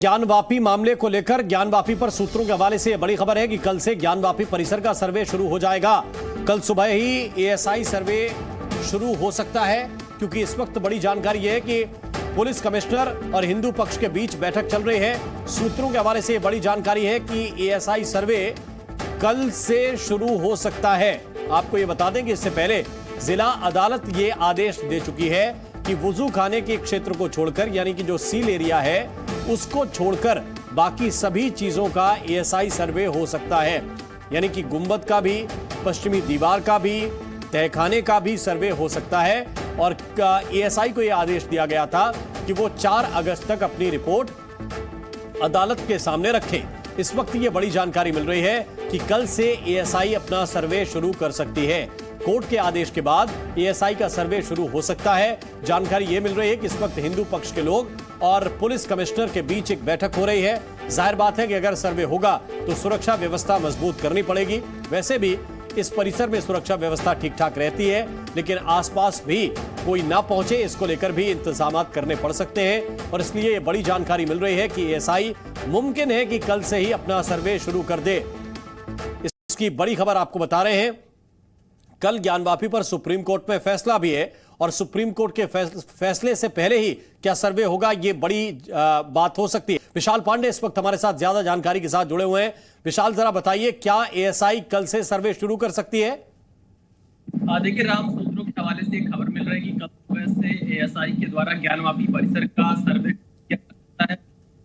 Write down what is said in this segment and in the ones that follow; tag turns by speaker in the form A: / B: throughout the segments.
A: ज्ञानवापी मामले को लेकर ज्ञानवापी पर सूत्रों के हवाले से बड़ी खबर है कि कल से ज्ञानवापी परिसर का सर्वे शुरू हो जाएगा। कल सुबह ही एएसआई सर्वे शुरू हो सकता है, क्योंकि इस वक्त बड़ी जानकारी है कि पुलिस कमिश्नर और हिंदू पक्ष के बीच बैठक चल रही है। सूत्रों के हवाले से बड़ी जानकारी है कि एएसआई सर्वे कल से शुरू हो सकता है। आपको ये बता दें कि इससे पहले जिला अदालत ये आदेश दे चुकी है कि वुजू खाने के क्षेत्र को छोड़कर, यानी कि जो सील एरिया है उसको छोड़कर बाकी सभी चीजों का एएसआई सर्वे हो सकता है। यानी कि गुंबद का भी, पश्चिमी दीवार का भी, तहखाने का भी सर्वे हो सकता है। और एएसआई को यह आदेश दिया गया था कि वो 4 अगस्त तक अपनी रिपोर्ट अदालत के सामने रखें। इस वक्त ये बड़ी जानकारी मिल रही है कि कल से एएसआई अपना सर्वे शुरू कर सकती है। कोर्ट के आदेश के बाद एएसआई का सर्वे शुरू हो सकता है। जानकारी यह मिल रही है कि इस वक्त हिंदू पक्ष के लोग और पुलिस कमिश्नर के बीच एक बैठक हो रही है। जाहिर बात है कि अगर सर्वे होगा तो सुरक्षा व्यवस्था मजबूत करनी पड़ेगी। वैसे भी इस परिसर में सुरक्षा व्यवस्था ठीक ठाक रहती है, लेकिन आसपास भी कोई ना पहुंचे, इसको लेकर भी इंतजाम करने पड़ सकते हैं। और इसलिए ये बड़ी जानकारी मिल रही है कि एएसआई मुमकिन है कि कल से ही अपना सर्वे शुरू कर दे। इसकी बड़ी खबर आपको बता रहे हैं। कल ज्ञानवापी पर सुप्रीम कोर्ट में फैसला भी है, और सुप्रीम कोर्ट के फैसले से पहले ही क्या सर्वे होगा, यह बड़ी बात हो सकती है। विशाल पांडे इस वक्त हमारे साथ ज्यादा जानकारी के साथ जुड़े हुए हैं। विशाल, जरा बताइए, क्या एएसआई कल से सर्वे शुरू कर सकती है?
B: देखिए राम, सूत्रों के हवाले से एक खबर मिल रही है कि कल सुबह से एएसआई के द्वारा ज्ञानवापी परिसर का सर्वे किया जाता है।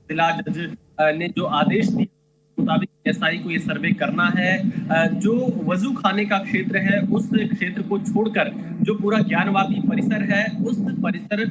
B: जिला जज ने जो आदेश दिए मुताबिक एएसआई को ये सर्वे करना है। जो वजू खाने का क्षेत्र है उस क्षेत्र को छोड़कर जो पूरा ज्ञानवापी परिसर है उस परिसर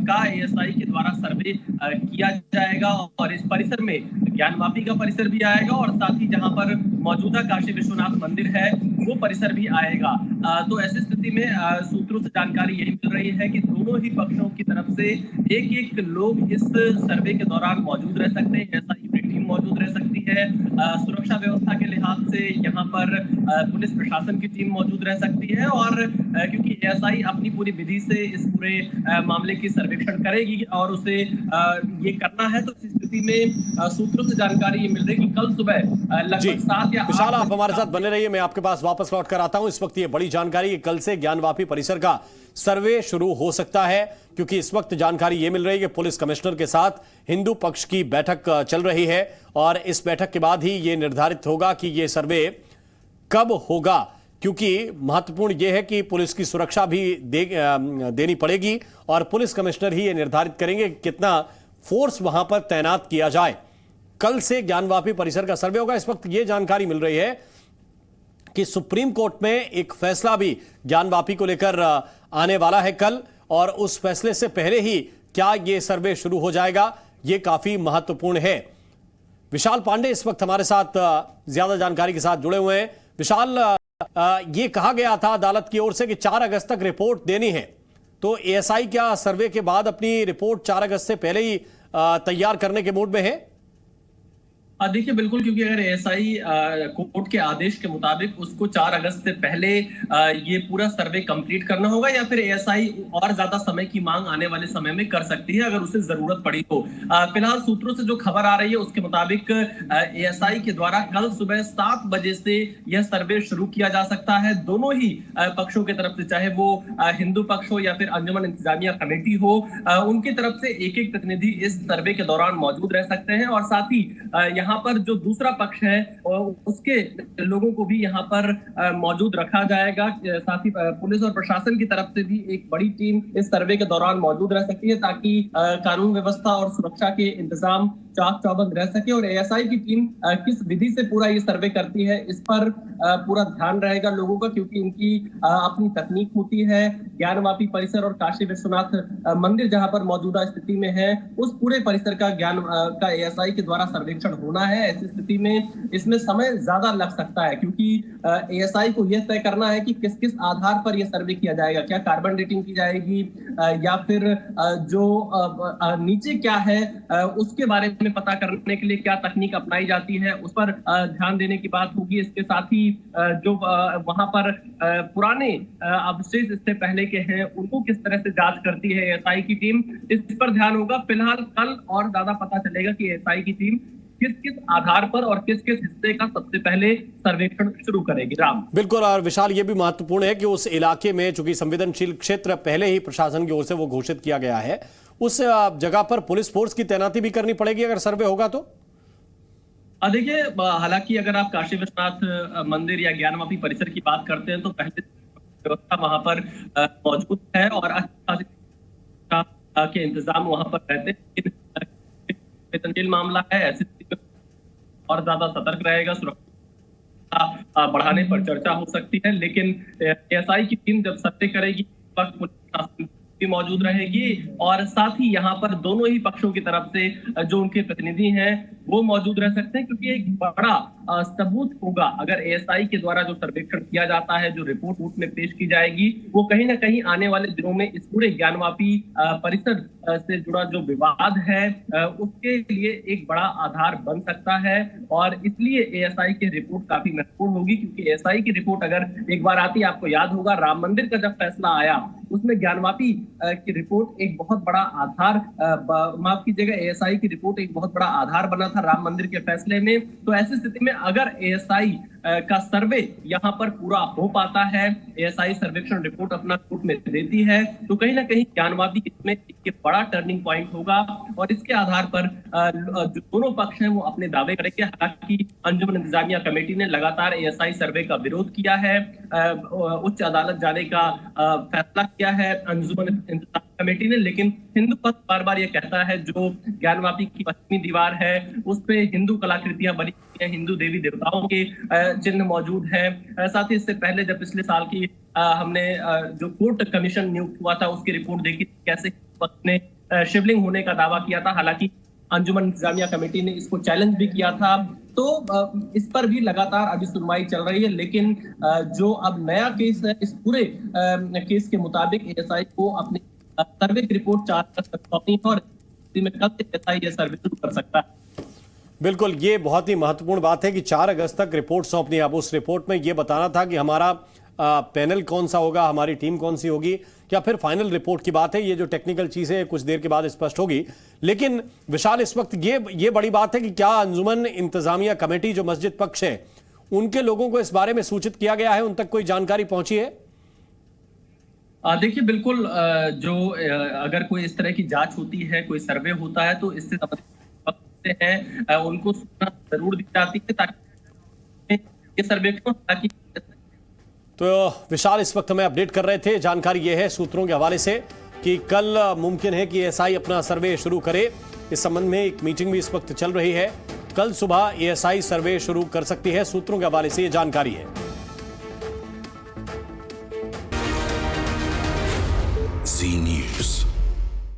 B: का एएसआई के द्वारा सर्वे किया जाएगा। और इस परिसर में ज्ञानवापी का परिसर भी आएगा और साथ ही जहां पर मौजूदा काशी विश्वनाथ मंदिर है वो परिसर भी आएगा। तो ऐसी स्थिति में सूत्रों से जानकारी यही मिल रही है कि दोनों ही पक्षों की तरफ से एक लोग इस सर्वे के दौरान मौजूद रह सकते हैं। एएसआई की टीम मौजूद रह सकती है। सुरक्षा व्यवस्था के लिहाज से यहाँ पर पुलिस प्रशासन की टीम मौजूद रह सकती है। और क्योंकि एएसआई अपनी पूरी विधि से इस पूरे मामले की सर्वेक्षण करेगी और उसे ये करना है, तो इस स्थिति में सूत्रों से जानकारी ये मिल रही है कि कल सुबह लगभग 7 या 8
A: विशाल, आप हमारे साथ बने रहिए, मैं आपके पास वापस लौट कर आता हूं। इस वक्त ये बड़ी जानकारी कि कल से ज्ञानवापी परिसर का सर्वे शुरू हो सकता है, क्योंकि इस वक्त जानकारी यह मिल रही है कि पुलिस कमिश्नर के साथ हिंदू पक्ष की बैठक चल रही है। और इस बैठक के बाद ही यह निर्धारित होगा कि यह सर्वे कब होगा, क्योंकि महत्वपूर्ण यह है कि पुलिस की सुरक्षा भी देनी पड़ेगी और पुलिस कमिश्नर ही यह निर्धारित करेंगे कि कितना फोर्स वहां पर तैनात किया जाए। कल से ज्ञानवापी परिसर का सर्वे होगा। इस वक्त यह जानकारी मिल रही है कि सुप्रीम कोर्ट में एक फैसला भी ज्ञानवापी को लेकर आने वाला है कल, और उस फैसले से पहले ही क्या यह सर्वे शुरू हो जाएगा, यह काफी महत्वपूर्ण है। विशाल पांडे इस वक्त हमारे साथ ज्यादा जानकारी के साथ जुड़े हुए हैं। विशाल, ये कहा गया था अदालत की ओर से कि 4 अगस्त तक रिपोर्ट देनी है, तो एएसआई क्या सर्वे के बाद अपनी रिपोर्ट 4 अगस्त से पहले ही तैयार करने के मूड में है?
B: देखिए बिल्कुल, क्योंकि अगर एएसआई कोर्ट के आदेश के मुताबिक उसको 4 अगस्त से पहले ये पूरा सर्वे कंप्लीट करना होगा, या फिर एएसआई और ज्यादा समय की मांग आने वाले समय में कर सकती है अगर उसे जरूरत पड़ी तो। फिलहाल सूत्रों से जो खबर आ रही है उसके मुताबिक एएसआई के द्वारा कल सुबह 7 बजे से यह सर्वे शुरू किया जा सकता है। दोनों ही पक्षों की तरफ से, चाहे वो हिंदू पक्ष हो या फिर अंजुमन इंतजामिया कमेटी हो, उनकी तरफ से एक प्रतिनिधि इस सर्वे के दौरान मौजूद रह सकते हैं। और साथ ही यहाँ पर जो दूसरा पक्ष है उसके लोगों को भी यहाँ पर मौजूद रखा जाएगा। साथ ही पुलिस और प्रशासन की तरफ से भी एक बड़ी टीम इस सर्वे के दौरान मौजूद रह सकती है, ताकि कानून व्यवस्था और सुरक्षा के इंतजाम चाक चौबंद रह सके। और एएसआई की टीम किस विधि से पूरा ये सर्वे करती है इस पर पूरा ध्यान रहेगा लोगों का, क्योंकि इनकी अपनी तकनीक होती है। ज्ञानवापी परिसर और काशी विश्वनाथ मंदिर जहां पर मौजूदा स्थिति में है, उस पूरे परिसर का एएसआई के द्वारा सर्वेक्षण होना है। ऐसी स्थिति में इसमें समय ज्यादा लग सकता है, क्योंकि एएसआई को यह तय करना है कि किस किस आधार पर यह सर्वे किया जाएगा। क्या कार्बन डेटिंग की जाएगी, या फिर जो नीचे क्या है उसके बारे में में पता करने के लिए क्या तकनीक अपनाई जाती है, उस पर ध्यान देने की बात होगी। इसके साथ ही जो वहां पर पुराने अवशेष इससे पहले के हैं, उनको किस तरह से जांच करती है एएसआई की टीम, इस पर ध्यान होगा। फिलहाल कल और ज्यादा पता चलेगा कि एएसआई की टीम किस किस आधार पर और किस किस हिस्से का सबसे पहले सर्वेक्षण शुरू करेगी। राम,
A: बिल्कुल। और विशाल, ये भी महत्वपूर्ण है कि उस इलाके में, चूंकि संवेदनशील क्षेत्र पहले ही प्रशासन की ओर से वो घोषित किया गया है, उस जगह पर पुलिस फोर्स की तैनाती भी करनी पड़ेगी अगर सर्वे होगा तो।
B: देखिए, हालांकि अगर आप काशी विश्वनाथ मंदिर या ज्ञानवापी परिसर की बात करते हैं तो पहले व्यवस्था वहां पर मौजूद है और के इंतजाम वहां पर रहते हैं। संवेदनशील मामला है, ऐसे और ज्यादा सतर्क रहेगा, सुरक्षा बढ़ाने पर चर्चा हो सकती है। लेकिन एएसआई की टीम जब सर्वे करेगी वक्त पुलिस भी मौजूद रहेगी और साथ ही यहाँ पर दोनों ही पक्षों की तरफ से जो उनके प्रतिनिधि हैं वो मौजूद रह सकते हैं, क्योंकि एक बड़ा सबूत होगा अगर एएसआई के द्वारा जो सर्वेक्षण किया जाता है, जो रिपोर्ट कोर्ट में पेश की जाएगी, वो कहीं ना कहीं आने वाले दिनों में इस पूरे ज्ञानवापी परिसर से जुड़ा जो विवाद है उसके लिए एक बड़ा आधार बन सकता है। और इसलिए एएसआई की रिपोर्ट काफी महत्वपूर्ण होगी, क्योंकि एएसआई की रिपोर्ट अगर एक बार आती, आपको याद होगा राम मंदिर का जब फैसला आया उसमें ज्ञानवापी की रिपोर्ट एक बहुत बड़ा आधार, माफ कीजिएगा, एएसआई की रिपोर्ट एक बहुत बड़ा आधार बना था राम मंदिर के फैसले में। तो ऐसी स्थिति में अगर एएसआई का सर्वे यहाँ पर पूरा हो पाता है, एएसआई सर्वेक्षण रिपोर्ट अपना कोर्ट में देती है, तो कहीं ना कहीं ज्ञानवापी इसमें एक बड़ा टर्निंग पॉइंट होगा और इसके आधार पर जो दोनों पक्ष हैं वो अपने दावे करेंगे। हालांकि अंजुमन इंतजामिया कमेटी ने लगातार एएसआई सर्वे का विरोध किया है, उच्च अदालत जाने का फैसला किया है अंजुमन इंतजामिया कमेटी ने, लेकिन हिंदू पक्ष बार बार ये कहता है जो ज्ञानवापी की पश्चिमी दीवार है उस पे हिंदू कलाकृतियां बनी हुई हैं, हिंदू देवी देवताओं के चिन्ह मौजूद हैं। साथ ही इससे पहले जब पिछले साल की हमने जो कोर्ट कमीशन नियुक्त हुआ था उसकी रिपोर्ट देखी, कैसे पक्ष ने शिवलिंग होने का दावा किया था, हालांकि अंजुमन इंतजामिया कमेटी ने इसको चैलेंज भी किया था। तो इस पर भी लगातार अभी सुनवाई चल रही है, लेकिन जो अब नया केस है, इस पूरे केस के मुताबिक एएसआई को अपनी सर्वे की रिपोर्ट 4 तक सौंपनी है और में कब से एएसआई ये सर्वे शुरू कर सकता है।
A: बिल्कुल, ये बहुत ही महत्वपूर्ण बात है कि 4 अगस्त तक रिपोर्ट सौंपनी है। अब उस रिपोर्ट में ये बताना था कि हमारा पैनल कौन सा होगा, हमारी टीम कौन सी होगी, क्या फिर फाइनल रिपोर्ट की बात है, ये जो टेक्निकल चीजें कुछ देर के बाद स्पष्ट होगी। लेकिन विशाल, इस वक्त ये बड़ी बात है कि क्या अंजुमन इंतजामिया कमेटी जो मस्जिद पक्ष है उनके लोगों को इस बारे में सूचित किया गया है, उन तक कोई जानकारी पहुंची है?
B: देखिए, बिल्कुल, जो अगर कोई इस तरह की जांच होती है, कोई सर्वे होता है, तो इससे संबंधित हैं उनको सूचना जरूर दी जाती है ताकि ये सर्वेक्षण, ताकि
A: तो विशाल, इस वक्त हमें अपडेट कर रहे थे। जानकारी यह है सूत्रों के हवाले से कि कल मुमकिन है कि एएसआई अपना सर्वे शुरू करे। इस संबंध में एक मीटिंग भी इस वक्त चल रही है। कल सुबह एएसआई सर्वे शुरू कर सकती है, सूत्रों के हवाले से यह जानकारी है।
C: Zee News.